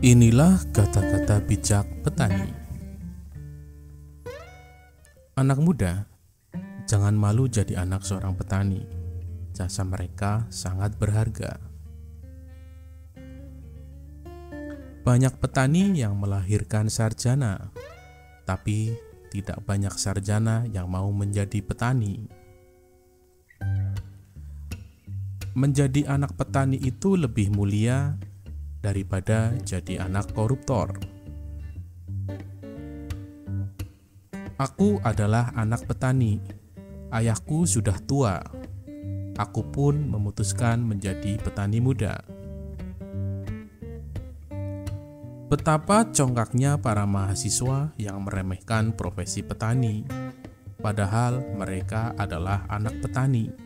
Inilah kata-kata bijak petani. Anak muda, jangan malu jadi anak seorang petani. Jasa mereka sangat berharga. Banyak petani yang melahirkan sarjana, tapi tidak banyak sarjana yang mau menjadi petani. Menjadi anak petani itu lebih mulia daripada jadi anak koruptor. Aku adalah anak petani. Ayahku sudah tua. Aku pun memutuskan menjadi petani muda. Betapa congkaknya para mahasiswa yang meremehkan profesi petani, padahal mereka adalah anak petani.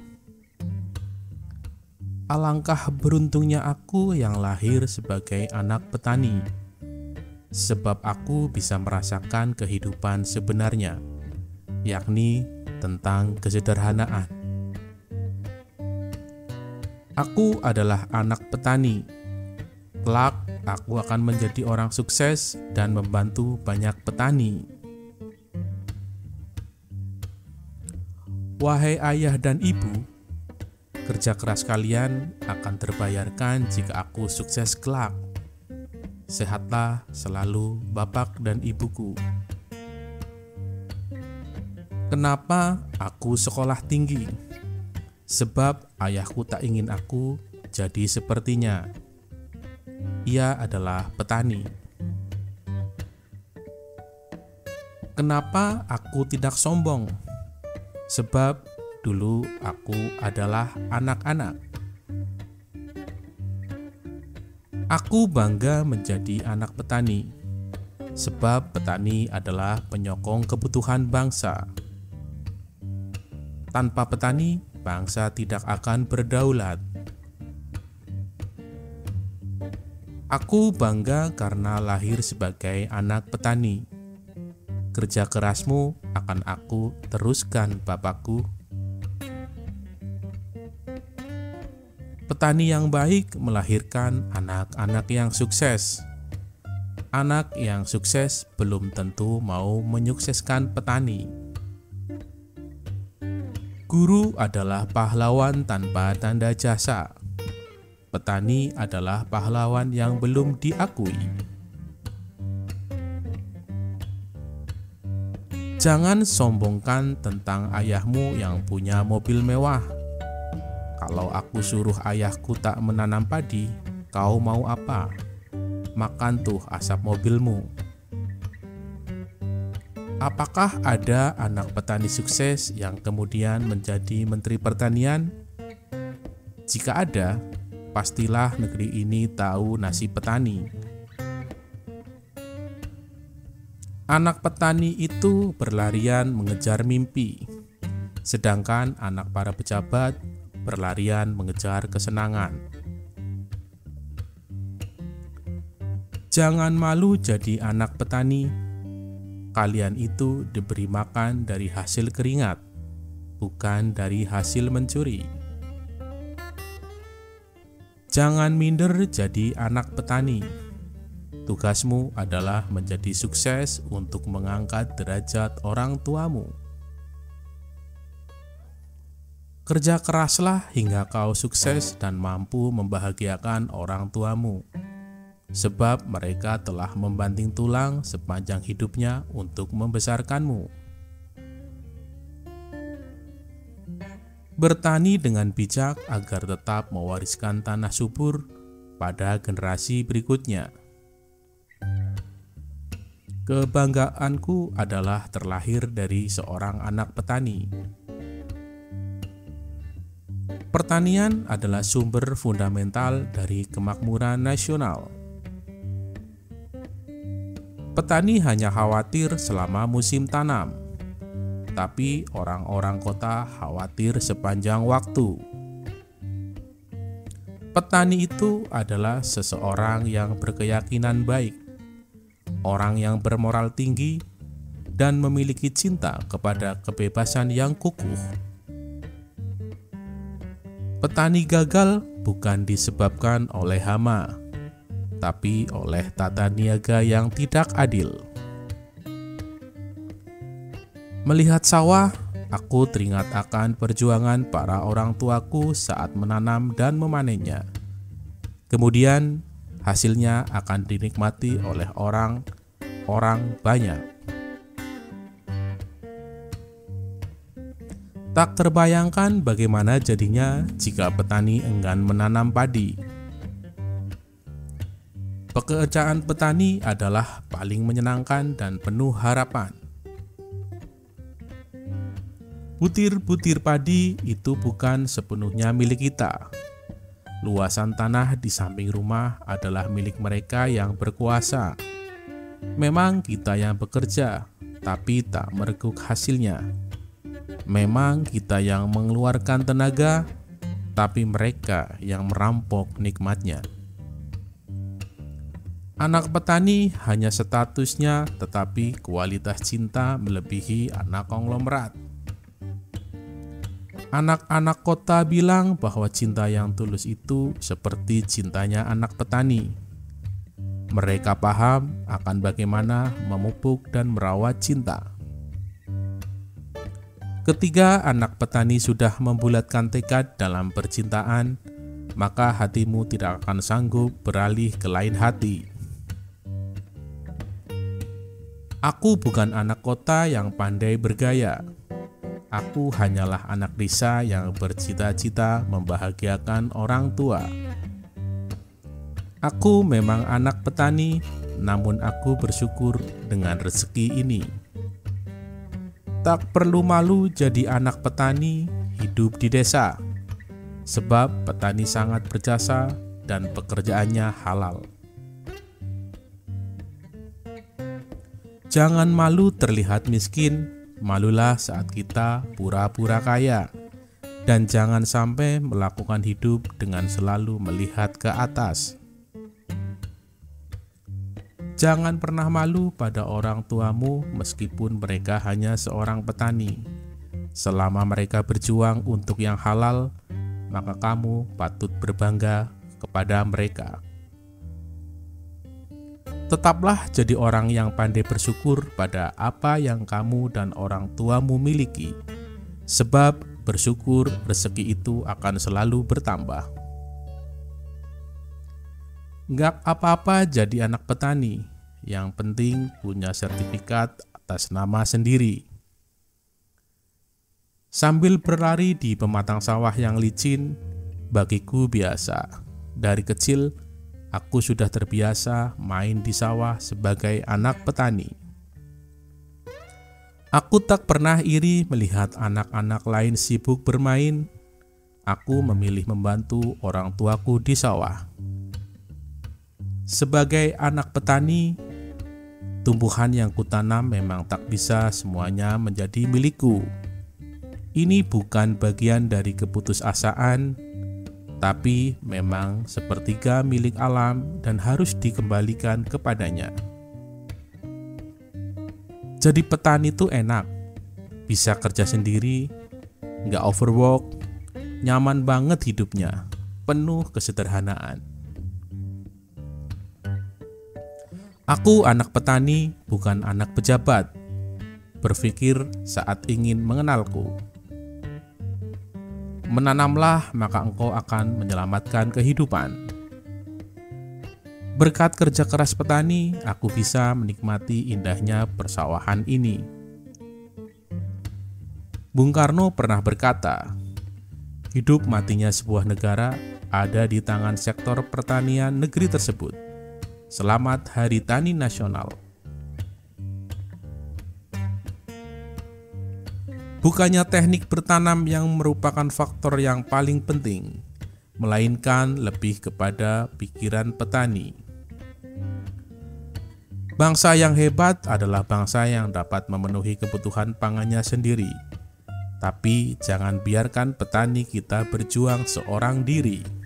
Alangkah beruntungnya aku yang lahir sebagai anak petani, sebab aku bisa merasakan kehidupan sebenarnya, yakni tentang kesederhanaan. Aku adalah anak petani. Kelak, aku akan menjadi orang sukses dan membantu banyak petani. Wahai ayah dan ibu, kerja keras kalian akan terbayarkan jika aku sukses kelak. Sehatlah selalu Bapak dan Ibuku. Kenapa aku sekolah tinggi? Sebab ayahku tak ingin aku jadi sepertinya. Ia adalah petani. Kenapa aku tidak sombong? Sebab dulu aku adalah anak-anak. Aku bangga menjadi anak petani, sebab petani adalah penyokong kebutuhan bangsa. Tanpa petani, bangsa tidak akan berdaulat. Aku bangga karena lahir sebagai anak petani. Kerja kerasmu akan aku teruskan, Bapakku. Petani yang baik melahirkan anak-anak yang sukses. Anak yang sukses belum tentu mau menyukseskan petani. Guru adalah pahlawan tanpa tanda jasa. Petani adalah pahlawan yang belum diakui. Jangan sombongkan tentang ayahmu yang punya mobil mewah. Kalau aku suruh ayahku tak menanam padi, kau mau apa? Makan tuh asap mobilmu. Apakah ada anak petani sukses yang kemudian menjadi menteri pertanian? Jika ada, pastilah negeri ini tahu nasib petani. Anak petani itu berlarian mengejar mimpi, sedangkan anak para pejabat berlarian mengejar kesenangan. Jangan malu jadi anak petani. Kalian itu diberi makan dari hasil keringat, bukan dari hasil mencuri. Jangan minder jadi anak petani. Tugasmu adalah menjadi sukses untuk mengangkat derajat orang tuamu. Kerja keraslah hingga kau sukses dan mampu membahagiakan orang tuamu, sebab mereka telah membanting tulang sepanjang hidupnya untuk membesarkanmu. Bertani dengan bijak agar tetap mewariskan tanah subur pada generasi berikutnya. Kebanggaanku adalah terlahir dari seorang anak petani. Pertanian adalah sumber fundamental dari kemakmuran nasional. Petani hanya khawatir selama musim tanam, tapi orang-orang kota khawatir sepanjang waktu. Petani itu adalah seseorang yang berkeyakinan baik, orang yang bermoral tinggi, dan memiliki cinta kepada kebebasan yang kukuh. Petani gagal bukan disebabkan oleh hama, tapi oleh tata niaga yang tidak adil. Melihat sawah, aku teringat akan perjuangan para orang tuaku saat menanam dan memanennya. Kemudian, hasilnya akan dinikmati oleh orang banyak. Tak terbayangkan bagaimana jadinya jika petani enggan menanam padi. Pekerjaan petani adalah paling menyenangkan dan penuh harapan. Butir-butir padi itu bukan sepenuhnya milik kita. Luasan tanah di samping rumah adalah milik mereka yang berkuasa. Memang kita yang bekerja, tapi tak mereguk hasilnya. Memang kita yang mengeluarkan tenaga, tapi mereka yang merampok nikmatnya. Anak petani hanya statusnya, tetapi kualitas cinta melebihi anak konglomerat. Anak-anak kota bilang bahwa cinta yang tulus itu seperti cintanya anak petani. Mereka paham akan bagaimana memupuk dan merawat cinta. Ketika anak petani sudah membulatkan tekad dalam percintaan, maka hatimu tidak akan sanggup beralih ke lain hati. Aku bukan anak kota yang pandai bergaya. Aku hanyalah anak desa yang bercita-cita membahagiakan orang tua. Aku memang anak petani, namun aku bersyukur dengan rezeki ini. Tak perlu malu jadi anak petani hidup di desa, sebab petani sangat berjasa dan pekerjaannya halal. Jangan malu terlihat miskin, malulah saat kita pura-pura kaya. Dan jangan sampai melakukan hidup dengan selalu melihat ke atas. Jangan pernah malu pada orang tuamu meskipun mereka hanya seorang petani. Selama mereka berjuang untuk yang halal, maka kamu patut berbangga kepada mereka. Tetaplah jadi orang yang pandai bersyukur pada apa yang kamu dan orang tuamu miliki, sebab bersyukur rezeki itu akan selalu bertambah. Nggak apa-apa jadi anak petani, yang penting punya sertifikat atas nama sendiri. Sambil berlari di pematang sawah yang licin, bagiku biasa. Dari kecil, aku sudah terbiasa main di sawah sebagai anak petani. Aku tak pernah iri melihat anak-anak lain sibuk bermain. Aku memilih membantu orang tuaku di sawah. Sebagai anak petani, tumbuhan yang kutanam memang tak bisa semuanya menjadi milikku. Ini bukan bagian dari keputusasaan, tapi memang sepertiga milik alam dan harus dikembalikan kepadanya. Jadi petani itu enak, bisa kerja sendiri, nggak overwork, nyaman banget hidupnya, penuh kesederhanaan. Aku anak petani, bukan anak pejabat, berpikir saat ingin mengenalku. Menanamlah, maka engkau akan menyelamatkan kehidupan. Berkat kerja keras petani, aku bisa menikmati indahnya persawahan ini. Bung Karno pernah berkata, hidup matinya sebuah negara ada di tangan sektor pertanian negeri tersebut. Selamat Hari Tani Nasional. Bukannya teknik bertanam yang merupakan faktor yang paling penting, melainkan lebih kepada pikiran petani. Bangsa yang hebat adalah bangsa yang dapat memenuhi kebutuhan pangannya sendiri. Tapi jangan biarkan petani kita berjuang seorang diri.